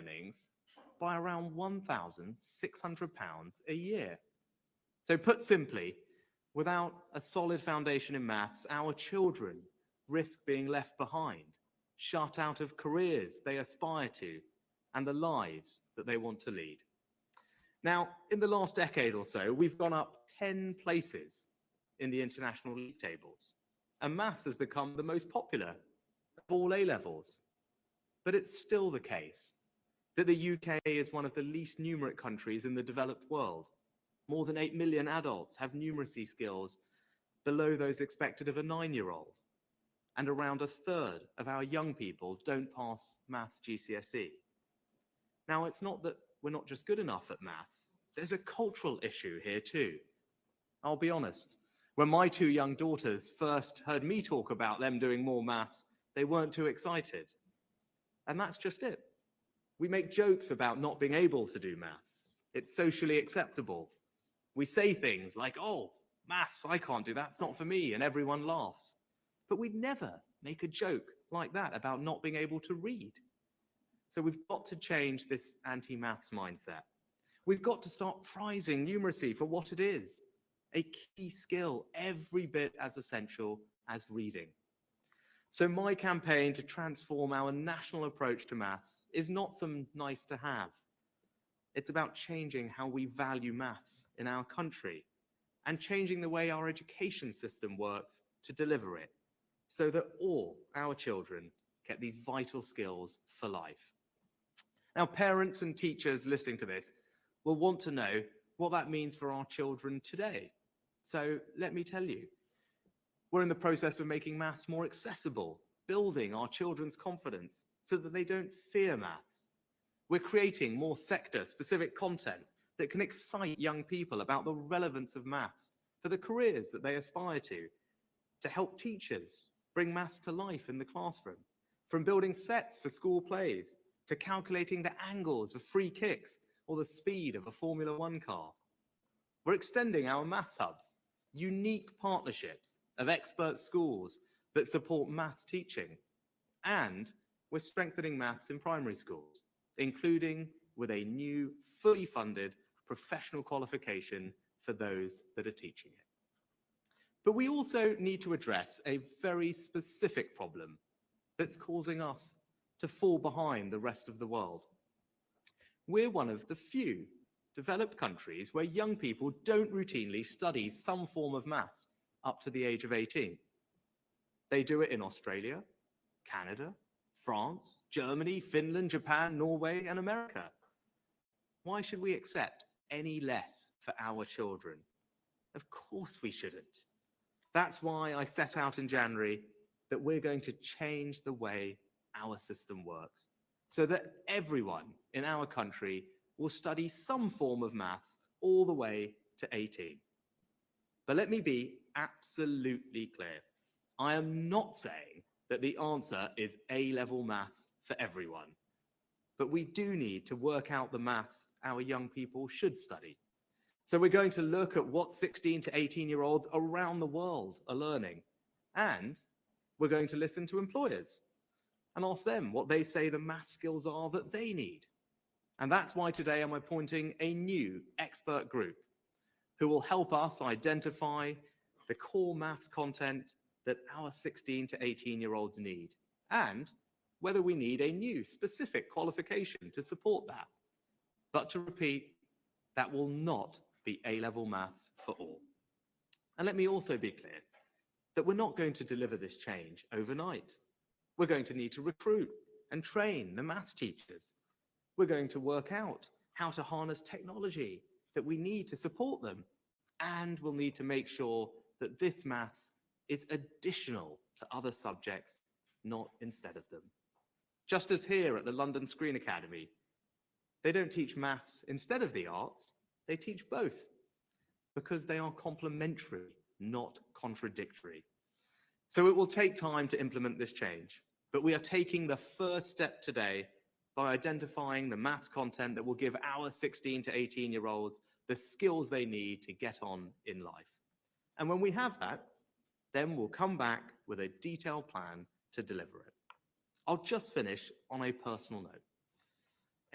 earnings by around £1,600 a year. So put simply, without a solid foundation in maths, our children risk being left behind, shut out of careers they aspire to, and the lives that they want to lead. Now, in the last decade or so, we've gone up 10 places in the international league tables, and maths has become the most popular of all A-levels. But it's still the case that the UK is one of the least numerate countries in the developed world. More than 8 million adults have numeracy skills below those expected of a 9-year-old. And around a third of our young people don't pass maths GCSE. Now, it's not that we're not just good enough at maths. There's a cultural issue here too. I'll be honest, when my 2 young daughters first heard me talk about them doing more maths, they weren't too excited. And that's just it. We make jokes about not being able to do maths. It's socially acceptable. We say things like, oh, maths, I can't do that, it's not for me, and everyone laughs. But we'd never make a joke like that about not being able to read. So we've got to change this anti-maths mindset. We've got to start prizing numeracy for what it is, a key skill every bit as essential as reading. So my campaign to transform our national approach to maths is not some nice to have. It's about changing how we value maths in our country and changing the way our education system works to deliver it so that all our children get these vital skills for life. Now, parents and teachers listening to this will want to know what that means for our children today. So let me tell you, we're in the process of making maths more accessible, building our children's confidence so that they don't fear maths. We're creating more sector-specific content that can excite young people about the relevance of maths for the careers that they aspire to help teachers bring maths to life in the classroom, from building sets for school plays to calculating the angles of free kicks or the speed of a Formula One car. We're extending our maths hubs, unique partnerships of expert schools that support maths teaching, and we're strengthening maths in primary schools, including with a new, fully funded professional qualification for those that are teaching it. But we also need to address a very specific problem that's causing us to fall behind the rest of the world. We're one of the few developed countries where young people don't routinely study some form of maths up to the age of 18. They do it in Australia, Canada, France, Germany, Finland, Japan, Norway, and America. Why should we accept any less for our children? Of course we shouldn't. That's why I set out in January that we're going to change the way our system works so that everyone in our country will study some form of maths all the way to 18. But let me be absolutely clear. I am not saying that the answer is A-level maths for everyone, but we do need to work out the maths our young people should study. So we're going to look at what 16 to 18-year-olds around the world are learning, and we're going to listen to employers and ask them what they say the math skills are that they need. And that's why today I'm appointing a new expert group who will help us identify the core maths content that our 16 to 18-year-olds need, and whether we need a new specific qualification to support that. But to repeat, that will not be A-level maths for all. And let me also be clear that we're not going to deliver this change overnight. We're going to need to recruit and train the maths teachers. We're going to work out how to harness technology that we need to support them. And we'll need to make sure that this maths is additional to other subjects, not instead of them. Just as here at the London Screen Academy, they don't teach maths instead of the arts, they teach both because they are complementary, not contradictory. So it will take time to implement this change, but we are taking the first step today by identifying the maths content that will give our 16 to 18-year-olds the skills they need to get on in life. And when we have that, then we'll come back with a detailed plan to deliver it. I'll just finish on a personal note.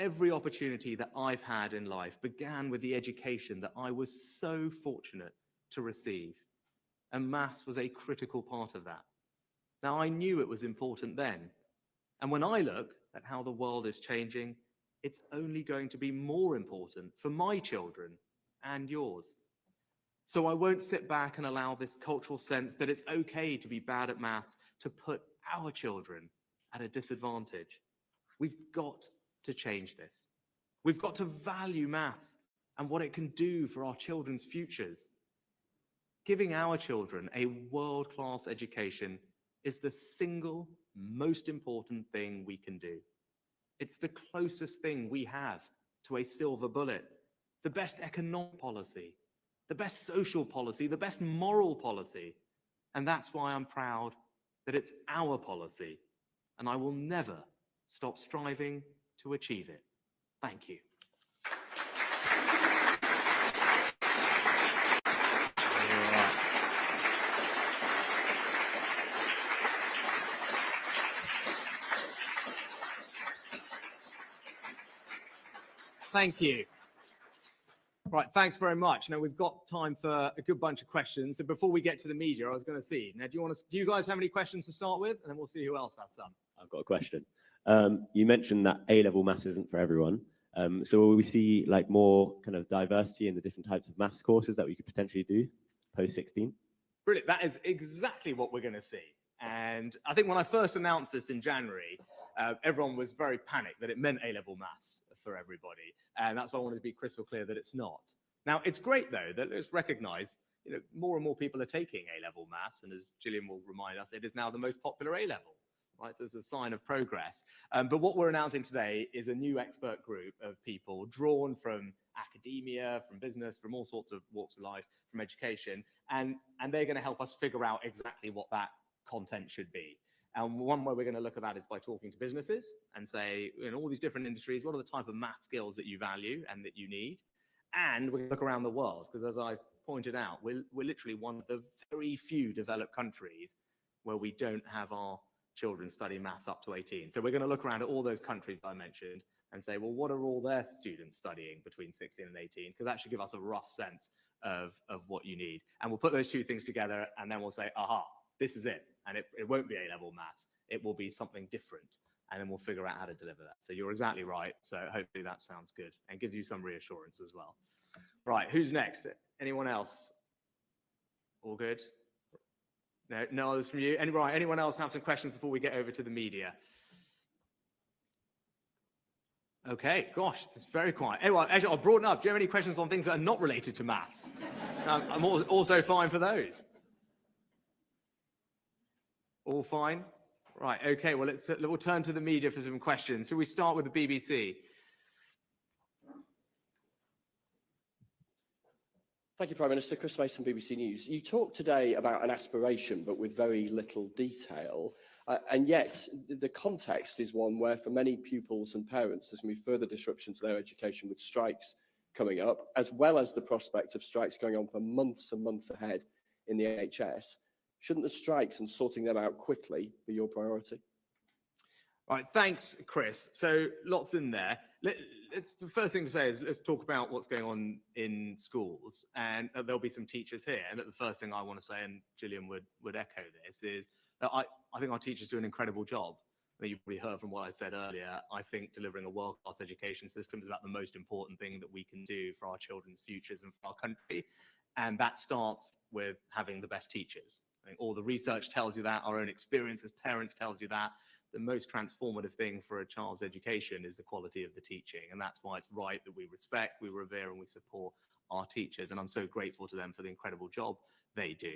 Every opportunity that I've had in life began with the education that I was so fortunate to receive. And maths was a critical part of that. Now, I knew it was important then. And when I look at how the world is changing, it's only going to be more important for my children and yours. So I won't sit back and allow this cultural sense that it's okay to be bad at maths to put our children at a disadvantage. We've got to change this. We've got to value maths and what it can do for our children's futures. Giving our children a world-class education is the single most important thing we can do. It's the closest thing we have to a silver bullet, the best economic policy, the best social policy, the best moral policy. And that's why I'm proud that it's our policy, and I will never stop striving to achieve it. Thank you. Thank you. Right, thanks very much. Now we've got time for a good bunch of questions. So before we get to the media, I was going to see. Now, do you guys have any questions to start with? And then we'll see who else has some. I've got a question. You mentioned that A-level maths isn't for everyone. So will we see like more kind of diversity in the different types of maths courses that we could potentially do post 16? Brilliant. That is exactly what we're going to see. And I think when I first announced this in January, everyone was very panicked that it meant A-level maths for everybody. And that's why I wanted to be crystal clear that it's not. Now, it's great, though, that let's recognize, more and more people are taking A-level maths. And as Gillian will remind us, it is now the most popular A-level. Right, so it's a sign of progress. But what we're announcing today is a new expert group of people drawn from academia, from business, from all sorts of walks of life, from education, and they're going to help us figure out exactly what that content should be. And one way we're going to look at that is by talking to businesses and say, in all these different industries, what are the type of math skills that you value and that you need? And we're going to look around the world, because as I pointed out, we're literally one of the very few developed countries where we don't have our children study maths up to 18. So we're going to look around at all those countries I mentioned and say, well, what are all their students studying between 16 and 18? Because that should give us a rough sense of what you need. And we'll put those two things together, and then we'll say, aha, this is it. And it won't be A-level maths. It will be something different. And then we'll figure out how to deliver that. So you're exactly right. So hopefully that sounds good and gives you some reassurance as well. Right, who's next? Anyone else? All good? No others from you? Anyone else have some questions before we get over to the media? Okay, gosh, it's very quiet. Anyway, actually, I'll broaden up. Do you have any questions on things that are not related to maths? I'm also fine for those. All fine? Right, okay, well, we'll turn to the media for some questions. So we start with the BBC. Thank you, Prime Minister. Chris Mason, BBC News. You talked today about an aspiration, but with very little detail. And yet, the context is one where, for many pupils and parents, there's going to be further disruption to their education with strikes coming up, as well as the prospect of strikes going on for months and months ahead in the NHS. Shouldn't the strikes and sorting them out quickly be your priority? Right, thanks, Chris. So lots in there. The first thing to say is let's talk about what's going on in schools, and there'll be some teachers here. And the first thing I want to say, and Gillian would echo this, is that I think our teachers do an incredible job. I think you've probably heard from what I said earlier. I think delivering a world-class education system is about the most important thing that we can do for our children's futures and for our country. And that starts with having the best teachers. I think all the research tells you that, our own experience as parents tells you that. The most transformative thing for a child's education is the quality of the teaching. And that's why it's right that we respect, we revere, and we support our teachers. And I'm so grateful to them for the incredible job they do.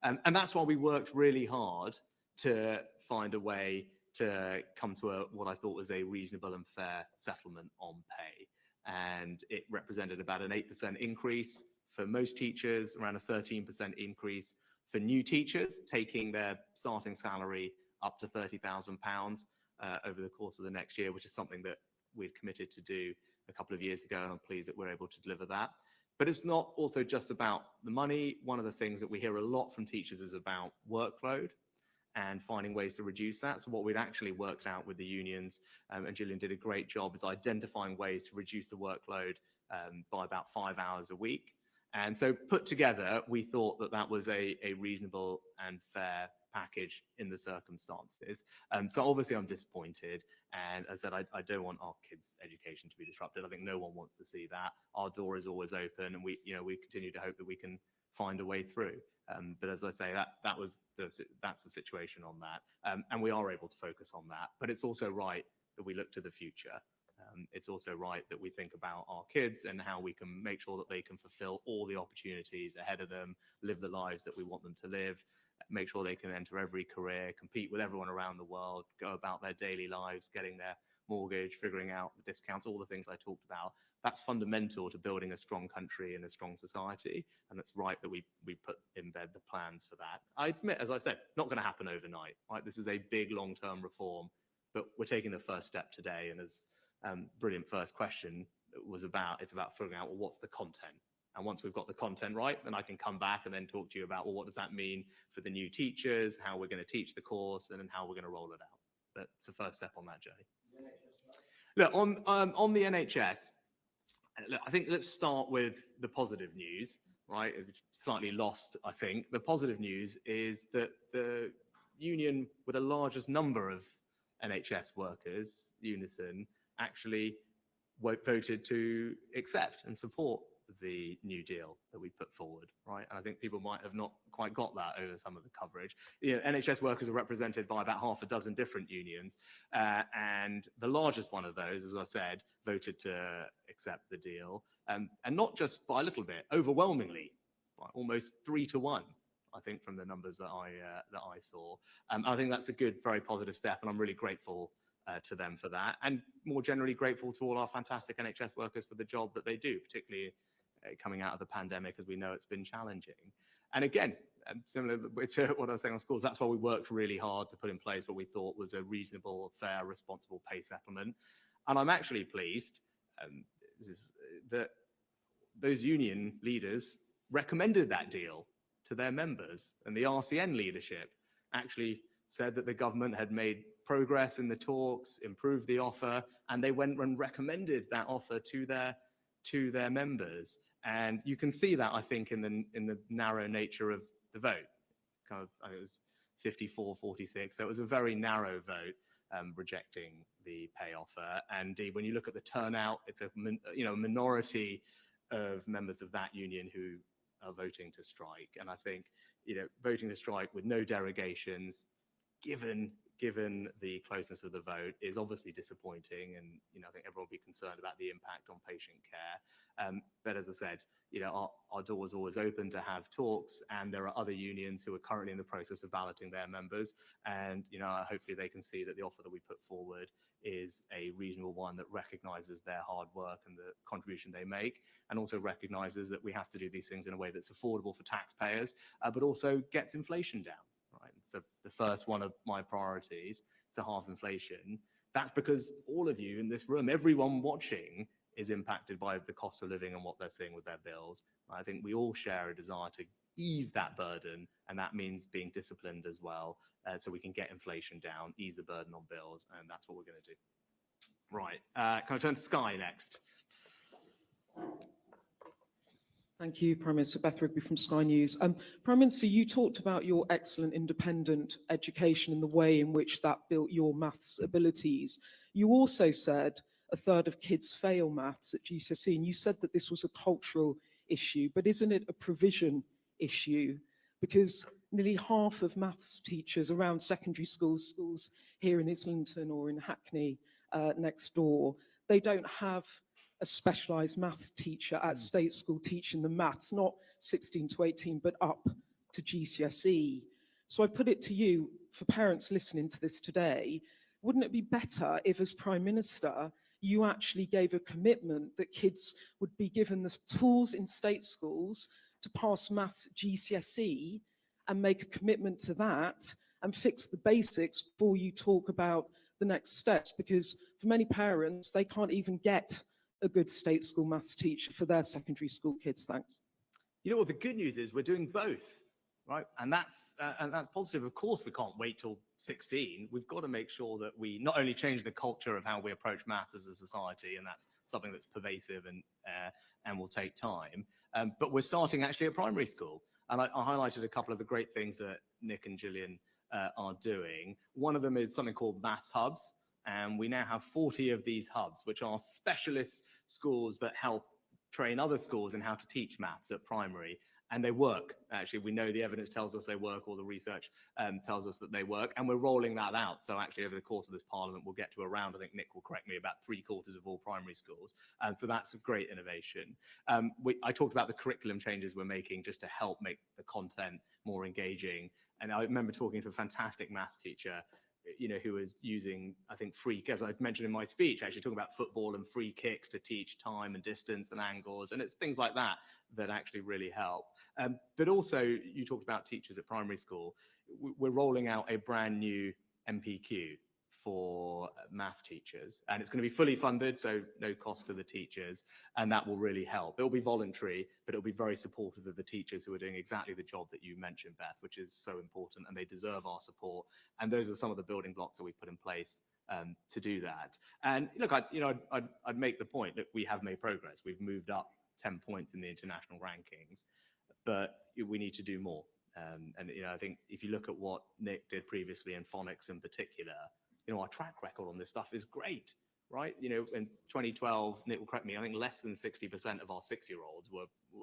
And that's why we worked really hard to find a way to come to what I thought was a reasonable and fair settlement on pay. And it represented about an 8% increase for most teachers, around a 13% increase for new teachers, taking their starting salary up to £30,000 over the course of the next year, which is something that we'd committed to do a couple of years ago, and I'm pleased that we're able to deliver that. But it's not also just about the money. One of the things that we hear a lot from teachers is about workload. and finding ways to reduce that. So what we'd actually worked out with the unions, and Gillian did a great job, is identifying ways to reduce the workload by about 5 hours a week. And so put together, we thought that that was a reasonable and fair package in the circumstances. So obviously I'm disappointed. And as I said, I don't want our kids' education to be disrupted. I think no one wants to see that. Our door is always open, and we continue to hope that we can find a way through. But as I say, that's the situation on that. And we are able to focus on that. But it's also right that we look to the future. It's also right that we think about our kids and how we can make sure that they can fulfill all the opportunities ahead of them, live the lives that we want them to live, make sure they can enter every career, compete with everyone around the world, go about their daily lives, getting their mortgage, figuring out the discounts, all the things I talked about. That's fundamental to building a strong country and a strong society. And it's right that we embed the plans for that. I admit, as I said, not going to happen overnight, right? This is a big long-term reform, but we're taking the first step today. And as brilliant first question was about, it's about figuring out, well, what's the content? And once we've got the content right, then I can come back and then talk to you about, well, what does that mean for the new teachers, how we're going to teach the course, and then how we're going to roll it out. That's the first step on that journey. Look, on the NHS, look, I think let's start with the positive news, right? It's slightly lost, I think. The positive news is that the union with the largest number of NHS workers, Unison, actually voted to accept and support the new deal that we put forward, right? And I think people might have not quite got that over some of the coverage. NHS workers are represented by about half a dozen different unions, and the largest one of those, as I said, voted to accept the deal, and not just by a little bit, overwhelmingly, by almost 3-1. I think from the numbers that I saw. I think that's a good, very positive step, and I'm really grateful to them for that, and more generally grateful to all our fantastic NHS workers for the job that they do, particularly coming out of the pandemic, as we know it's been challenging. And again, similar to what I was saying on schools, that's why we worked really hard to put in place what we thought was a reasonable, fair, responsible pay settlement. And I'm actually pleased that those union leaders recommended that deal to their members, and the RCN leadership actually said that the government had made progress in the talks, improved the offer, and they went and recommended that offer to their members. And you can see that, I think, in the narrow nature of the vote. Kind of, I think it was 54-46, so it was a very narrow vote rejecting the pay offer. And indeed, when you look at the turnout, it's a minority of members of that union who are voting to strike. And I think, voting to strike with no derogations, given the closeness of the vote, is obviously disappointing, and I think everyone will be concerned about the impact on patient care. But as I said, our door is always open to have talks, and there are other unions who are currently in the process of balloting their members, and hopefully they can see that the offer that we put forward is a reasonable one that recognises their hard work and the contribution they make, and also recognises that we have to do these things in a way that's affordable for taxpayers, but also gets inflation down. Right. So the first one of my priorities to halve inflation. That's because all of you in this room, everyone watching, is impacted by the cost of living and what they're seeing with their bills. I think we all share a desire to ease that burden, and that means being disciplined as well, so we can get inflation down, ease the burden on bills, and that's what we're going to do. Right. Can I turn to Sky next? Thank you, Prime Minister. Beth Rigby from Sky News. Prime Minister, you talked about your excellent independent education and the way in which that built your maths abilities. You also said a third of kids fail maths at GCSE, and you said that this was a cultural issue, but isn't it a provision issue? Because nearly half of maths teachers around secondary schools here in Islington or in Hackney next door, they don't have a specialised maths teacher at state school teaching the maths, not 16 to 18, but up to GCSE. So I put it to you, for parents listening to this today, wouldn't it be better if, as Prime Minister, you actually gave a commitment that kids would be given the tools in state schools to pass maths at GCSE, and make a commitment to that and fix the basics before you talk about the next steps? Because for many parents, they can't even get a good state school maths teacher for their secondary school kids. Thanks. What the good news is, we're doing both, right? And that's positive. Of course, we can't wait till 16. We've got to make sure that we not only change the culture of how we approach maths as a society, and that's something that's pervasive and will take time, but we're starting actually at primary school. And I highlighted a couple of the great things that Nick and Gillian are doing. One of them is something called Maths Hubs. And we now have 40 of these hubs, which are specialist schools that help train other schools in how to teach maths at primary. And they work. Actually, we know the evidence tells us they work, or the research tells us that they work, and we're rolling that out. So actually, over the course of this parliament, we'll get to around, I think Nick will correct me, about 3/4 of all primary schools. And so that's a great innovation. I talked about the curriculum changes we're making just to help make the content more engaging. And I remember talking to a fantastic maths teacher, who was using, I think, as I mentioned in my speech, actually talking about football and free kicks to teach time and distance and angles. And it's things like that that actually really help. But also, you talked about teachers at primary school. We're rolling out a brand new MPQ for maths teachers, and it's going to be fully funded, so no cost to the teachers, and that will really help. It'll be voluntary, but it'll be very supportive of the teachers who are doing exactly the job that you mentioned, Beth, which is so important, and they deserve our support. And those are some of the building blocks that we put in place to do that. And look, I'd make the point that we have made progress. We've moved up 10 points in the international rankings, but we need to do more. And I think if you look at what Nick did previously in phonics in particular, our track record on this stuff is great, right? In 2012, Nick will correct me, I think less than 60% of our 6-year-olds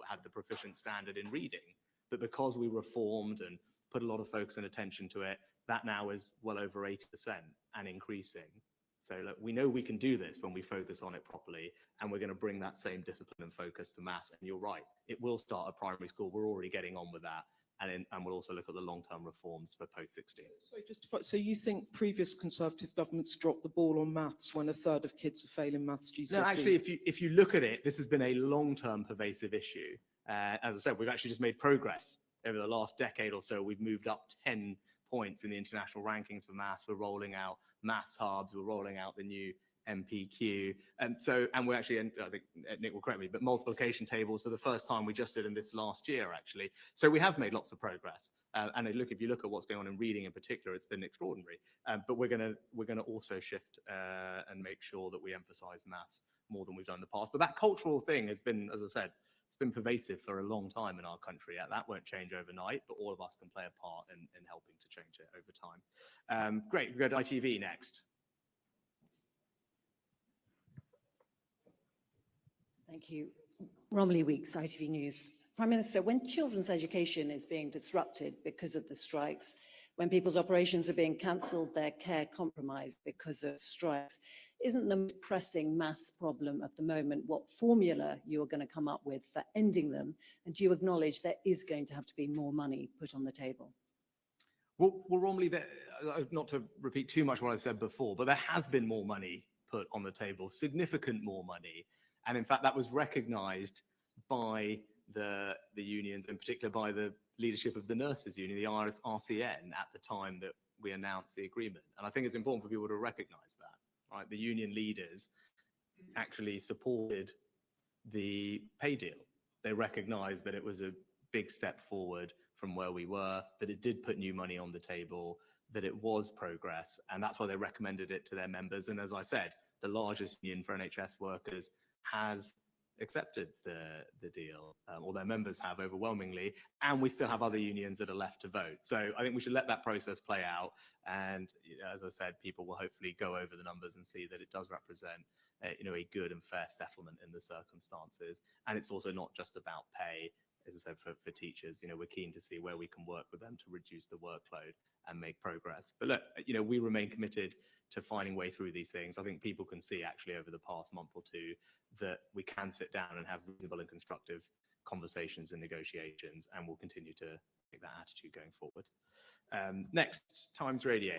had the proficient standard in reading. But because we reformed and put a lot of focus and attention to it, that now is well over 80% and increasing. So look, we know we can do this when we focus on it properly, and we're going to bring that same discipline and focus to maths. And you're right, it will start at primary school. We're already getting on with that. And we'll also look at the long-term reforms for post-16. So you think previous Conservative governments dropped the ball on maths when 1/3 of kids are failing maths GCSE? No, actually, if you look at it, this has been a long-term pervasive issue. As I said, we've actually just made progress over the last decade or so. We've moved up 10 points in the international rankings for maths. We're rolling out Maths Hubs. We're rolling out the new MPQ. And we're actually, and I think Nick will correct me, but multiplication tables for the first time we just did in this last year, actually. So we have made lots of progress. And if you look at what's going on in reading in particular, it's been extraordinary. But we're going to also shift and make sure that we emphasize maths more than we've done in the past. But that cultural thing has been, as I said, it's been pervasive for a long time in our country. That won't change overnight, but all of us can play a part in helping to change it over time. Great, we go to ITV next. Thank you. Romilly Weeks, ITV News. Prime Minister, when children's education is being disrupted because of the strikes, when people's operations are being cancelled, their care compromised because of strikes, isn't the most pressing maths problem of the moment what formula you're going to come up with for ending them? And do you acknowledge there is going to have to be more money put on the table? Well, Romilly, not to repeat too much what I said before, but there has been more money put on the table, significant more money. And in fact, that was recognised by the unions, in particular by the leadership of the nurses union, the RCN, at the time that we announced the agreement. And I think it's important for people to recognise that, right? The union leaders actually supported the pay deal. They recognised that it was a big step forward from where we were, that it did put new money on the table, that it was progress, and that's why they recommended it to their members. And as I said, the largest union for NHS workers has accepted the deal, or their members have overwhelmingly, and we still have other unions that are left to vote. So I think we should let that process play out, and as I said, people will hopefully go over the numbers and see that it does represent a good and fair settlement in the circumstances. And it's also not just about pay. As I said, for teachers, we're keen to see where we can work with them to reduce the workload and make progress. But look, we remain committed to finding a way through these things. I think people can see actually over the past month or two that we can sit down and have reasonable and constructive conversations and negotiations, and we'll continue to take that attitude going forward. Next, Times Radio.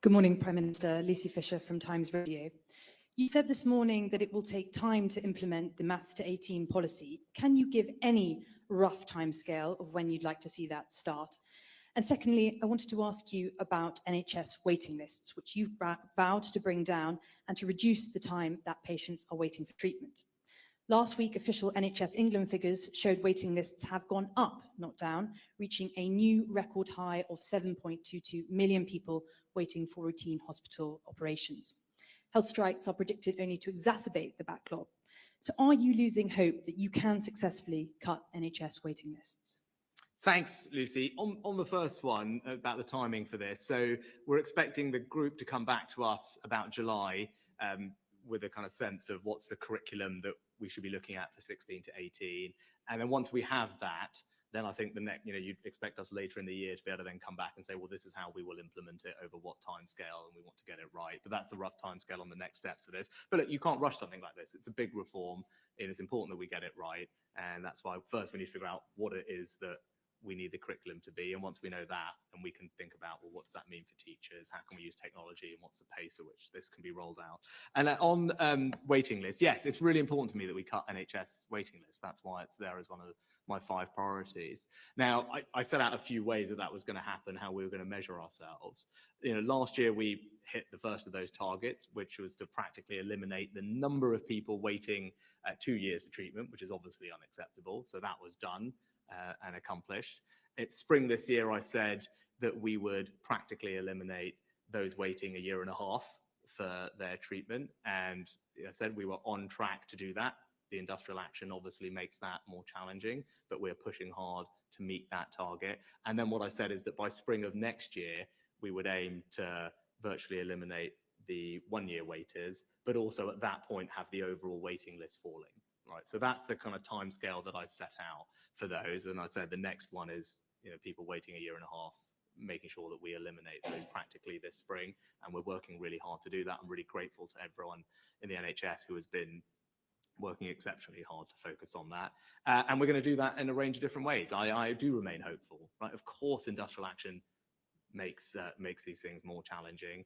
Good morning, Prime Minister. Lucy Fisher from Times Radio. You said this morning that it will take time to implement the Maths to 18 policy. Can you give any rough timescale of when you'd like to see that start? And secondly, I wanted to ask you about NHS waiting lists, which you've vowed to bring down and to reduce the time that patients are waiting for treatment. Last week, official NHS England figures showed waiting lists have gone up, not down, reaching a new record high of 7.22 million people waiting for routine hospital operations. Health strikes are predicted only to exacerbate the backlog. So are you losing hope that you can successfully cut NHS waiting lists? Thanks, Lucy. On the first one about the timing for this, so we're expecting the group to come back to us about July with a kind of sense of what's the curriculum that we should be looking at for 16 to 18. And then once we have that, then I think the next, you'd expect us later in the year to be able to then come back and say, well, this is how we will implement it over what time scale, and we want to get it right. But that's the rough time scale on the next steps of this. But look, you can't rush something like this. It's a big reform, and it's important that we get it right. And that's why first we need to figure out what it is that we need the curriculum to be. And once we know that, then we can think about, well, what does that mean for teachers? How can we use technology? And what's the pace at which this can be rolled out? And on waiting lists, yes, it's really important to me that we cut NHS waiting lists. That's why it's there as one of my 5 priorities. Now, I set out a few ways that that was going to happen, how we were going to measure ourselves. Last year we hit the first of those targets, which was to practically eliminate the number of people waiting 2 years for treatment, which is obviously unacceptable. So that was done and accomplished. It's spring this year, I said that we would practically eliminate those waiting 1.5 years for their treatment. And I said we were on track to do that. The industrial action obviously makes that more challenging, but we're pushing hard to meet that target. And then what I said is that by spring of next year, we would aim to virtually eliminate the 1-year waiters, but also at that point have the overall waiting list falling. Right, so that's the kind of timescale that I set out for those. And I said the next one is, people waiting 1.5 years, making sure that we eliminate those practically this spring. And we're working really hard to do that. I'm really grateful to everyone in the NHS who has been working exceptionally hard to focus on that. And we're going to do that in a range of different ways. I do remain hopeful, right? Of course, industrial action makes these things more challenging,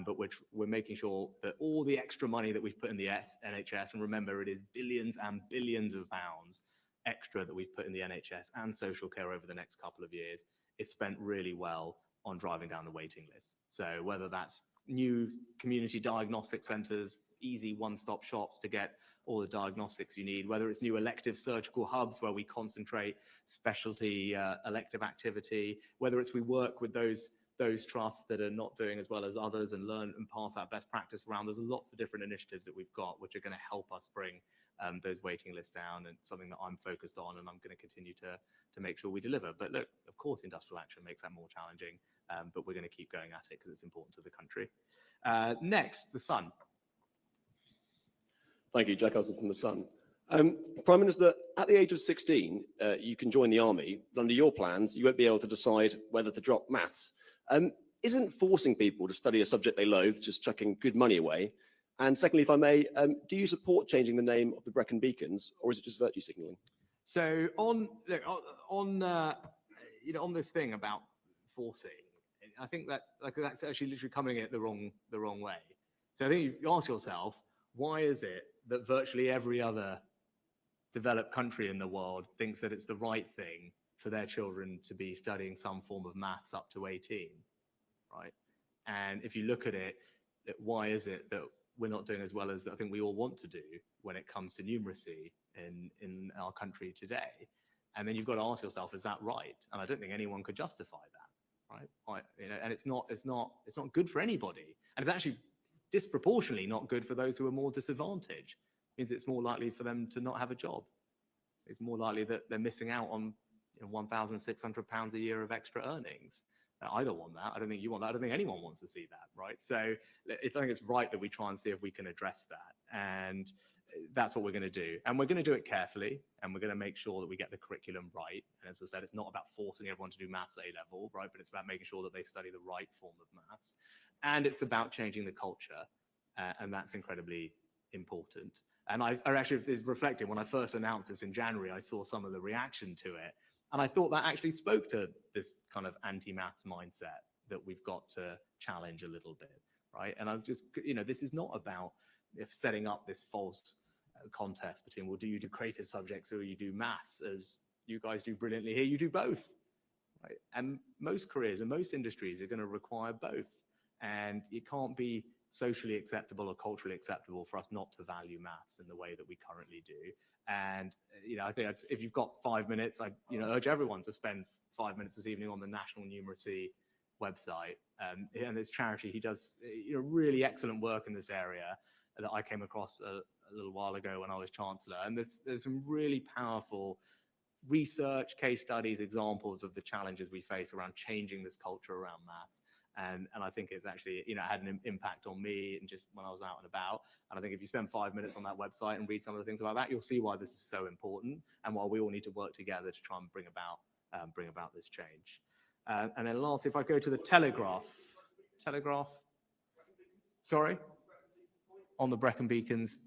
but we're making sure that all the extra money that we've put in the NHS, and remember, it is billions and billions of pounds extra that we've put in the NHS and social care over the next couple of years, is spent really well on driving down the waiting list. So whether that's new community diagnostic centres, easy one-stop shops to get all the diagnostics you need, whether it's new elective surgical hubs where we concentrate specialty elective activity, whether it's we work with those trusts that are not doing as well as others and learn and pass that best practice around. There's lots of different initiatives that we've got which are going to help us bring those waiting lists down, and something that I'm focused on, and I'm going to continue to make sure we deliver. But look, of course, industrial action makes that more challenging, but we're going to keep going at it because it's important to the country. Next, the Sun. Thank you, Jack Hussey from The Sun. Prime Minister, at the age of 16, you can join the army, but under your plans, you won't be able to decide whether to drop maths. Isn't forcing people to study a subject they loathe just chucking good money away? And secondly, if I may, do you support changing the name of the Brecon Beacons, or is it just virtue signalling? So on this thing about forcing, I think that that's actually literally coming at it the wrong way. So I think you ask yourself, why is it that virtually every other developed country in the world thinks that it's the right thing for their children to be studying some form of maths up to 18, right? And if you look at it, why is it that we're not doing as well as I think we all want to do when it comes to numeracy in our country today? And then you've got to ask yourself, is that right? And I don't think anyone could justify that, right? And it's not good for anybody, and it's actually disproportionately not good for those who are more disadvantaged. It means it's more likely for them to not have a job. It's more likely that they're missing out on £1,600 a year of extra earnings. I don't want that. I don't think you want that. I don't think anyone wants to see that, right? So I think it's right that we try and see if we can address that. And that's what we're going to do. And we're going to do it carefully, and we're going to make sure that we get the curriculum right. And as I said, it's not about forcing everyone to do maths at A-level, right? But it's about making sure that they study the right form of maths. And it's about changing the culture. And that's incredibly important. And I actually is reflecting, when I first announced this in January, I saw some of the reaction to it. And I thought that actually spoke to this kind of anti-maths mindset that we've got to challenge a little bit, right? And I'm just, this is not about setting up this false contest between, well, do you do creative subjects or you do maths, as you guys do brilliantly here? You do both, right? And most careers and most industries are going to require both. And it can't be socially acceptable or culturally acceptable for us not to value maths in the way that we currently do. And I think if you've got 5 minutes, I urge everyone to spend 5 minutes this evening on the National Numeracy website. And this charity, he does really excellent work in this area that I came across a little while ago when I was Chancellor. And there's some really powerful research, case studies, examples of the challenges we face around changing this culture around maths. And I think it's actually, had an impact on me and just when I was out and about. And I think if you spend 5 minutes on that website and read some of the things about that, you'll see why this is so important and why we all need to work together to try and bring about this change. And then lastly, if I go to the Telegraph, sorry, on the Brecon Beacons.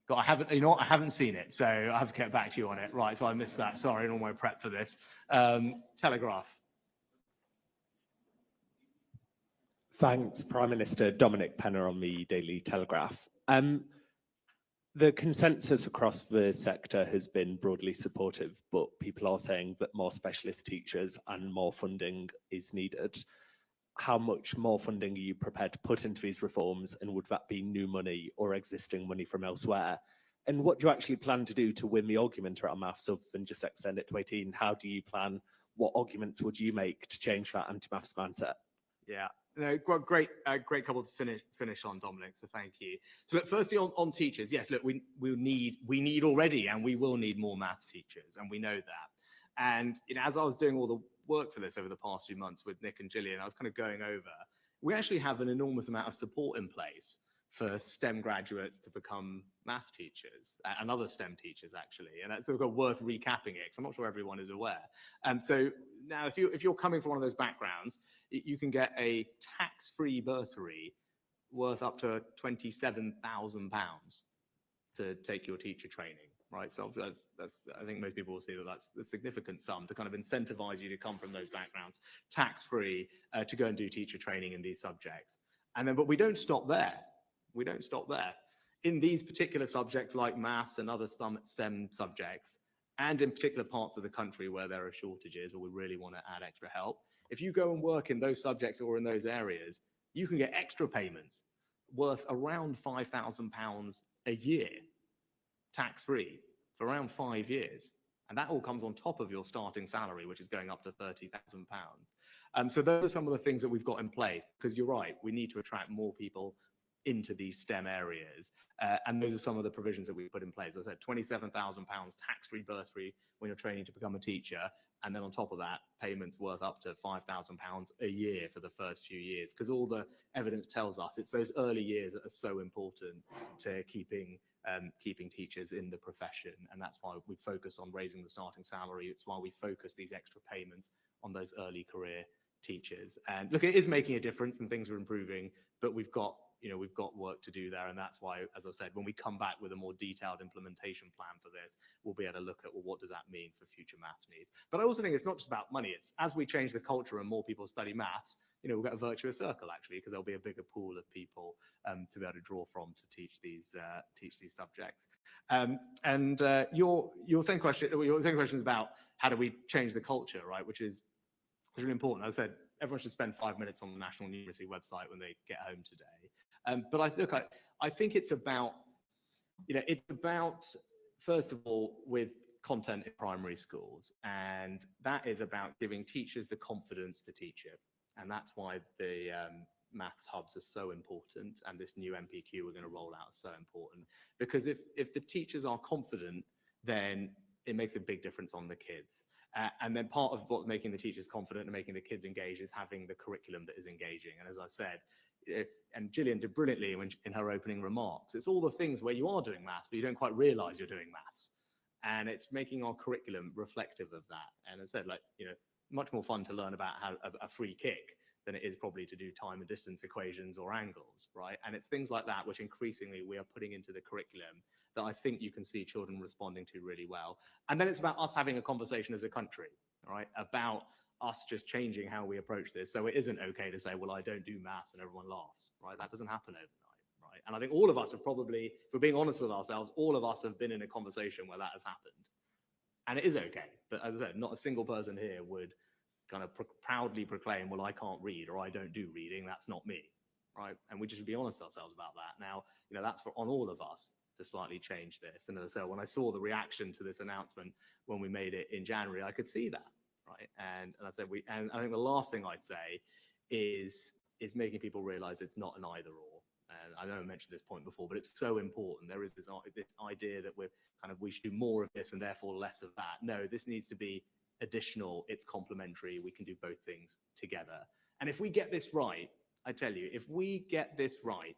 God, I haven't seen it, so I have to get back to you on it. Right, so I missed that. Sorry, in all my prep for this. Telegraph. Thanks, Prime Minister. Dominic Penner on the Daily Telegraph. The consensus across the sector has been broadly supportive, but people are saying that more specialist teachers and more funding is needed. How much more funding are you prepared to put into these reforms, and would that be new money or existing money from elsewhere? And what do you actually plan to do to win the argument around maths other than just extend it to 18? How do you plan? What arguments would you make to change that anti-maths mindset? Yeah, no, great couple to finish on, Dominic. So thank you. So look, firstly on teachers, yes, look, we need already, and we will need more maths teachers, and we know that. And as I was doing all the work for this over the past few months with Nick and Gillian, I was kind of going over, we actually have an enormous amount of support in place for STEM graduates to become maths teachers and other STEM teachers, actually. And that's sort of worth recapping it, because I'm not sure everyone is aware. So now if you're coming from one of those backgrounds, you can get a tax-free bursary worth up to £27,000 to take your teacher training. Right, so that's I think most people will see that that's a significant sum to kind of incentivize you to come from those backgrounds, tax-free, to go and do teacher training in these subjects. And then, but we don't stop there. We don't stop there. In these particular subjects like maths and other STEM subjects, and in particular parts of the country where there are shortages or we really want to add extra help, if you go and work in those subjects or in those areas, you can get extra payments worth around £5,000 a year, tax-free, for around 5 years. And that all comes on top of your starting salary, which is going up to £30,000. So those are some of the things that we've got in place, because you're right, we need to attract more people into these STEM areas. And those are some of the provisions that we put in place. As I said, £27,000 tax-free bursary when you're training to become a teacher. And then on top of that, payments worth up to £5,000 a year for the first few years, because all the evidence tells us it's those early years that are so important to keeping teachers in the profession. And that's why we focus on raising the starting salary. It's why we focus these extra payments on those early career teachers. And look, it is making a difference and things are improving, but we've got work to do there. And that's why, as I said, when we come back with a more detailed implementation plan for this, we'll be able to look at, well, what does that mean for future maths needs? But I also think it's not just about money. It's as we change the culture and more people study maths, we'll get a virtuous circle, actually, because there'll be a bigger pool of people to be able to draw from to teach these subjects. And your second question is about how do we change the culture, right? Which is really important. As I said, everyone should spend 5 minutes on the National Numeracy website when they get home today. But I think it's about, first of all, with content in primary schools, and that is about giving teachers the confidence to teach it. And that's why the maths hubs are so important, and this new MPQ we're going to roll out is so important, because if the teachers are confident, then it makes a big difference on the kids. And then part of what's making the teachers confident and making the kids engage is having the curriculum that is engaging. And as I said, and Gillian did brilliantly in her opening remarks, it's all the things where you are doing maths, but you don't quite realize you're doing maths. And it's making our curriculum reflective of that. And as I said, much more fun to learn about how a free kick than it is probably to do time and distance equations or angles, right? And it's things like that which increasingly we are putting into the curriculum that I think you can see children responding to really well. And then it's about us having a conversation as a country, right? About us just changing how we approach this. So it isn't okay to say, well, I don't do maths and everyone laughs, right? That doesn't happen overnight, right? And I think all of us have probably, if we're being honest with ourselves, all of us have been in a conversation where that has happened. And it is okay. But as I said, not a single person here would kind of proudly proclaim, well, I can't read or I don't do reading, that's not me, right? And we just be honest ourselves about that. Now, that's on all of us to slightly change this. And as I said, when I saw the reaction to this announcement when we made it in January, I could see that, right? And I said, and I think the last thing I'd say is making people realize it's not an either or. And I know I mentioned this point before, but it's so important. There is this idea that we should do more of this and therefore less of that. No, this needs to be additional. It's complementary. We can do both things together. And if we get this right, I tell you, if we get this right,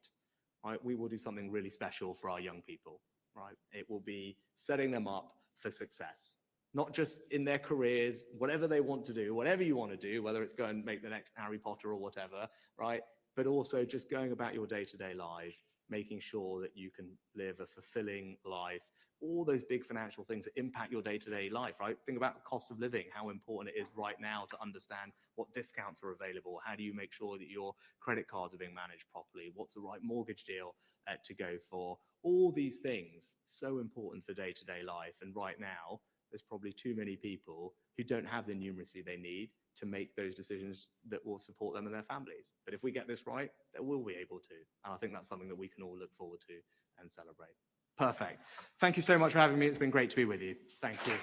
we will do something really special for our young people, right? It will be setting them up for success, not just in their careers, whatever they want to do, whatever you want to do, whether it's go and make the next Harry Potter or whatever, right? But also just going about your day-to-day lives, making sure that you can live a fulfilling life, all those big financial things that impact your day-to-day life, right? Think about the cost of living, how important it is right now to understand what discounts are available. How do you make sure that your credit cards are being managed properly? What's the right mortgage deal to go for? All these things, so important for day-to-day life. And right now, there's probably too many people who don't have the numeracy they need to make those decisions that will support them and their families. But if we get this right, they will be able to. And I think that's something that we can all look forward to and celebrate. Perfect. Thank you so much for having me. It's been great to be with you. Thank you.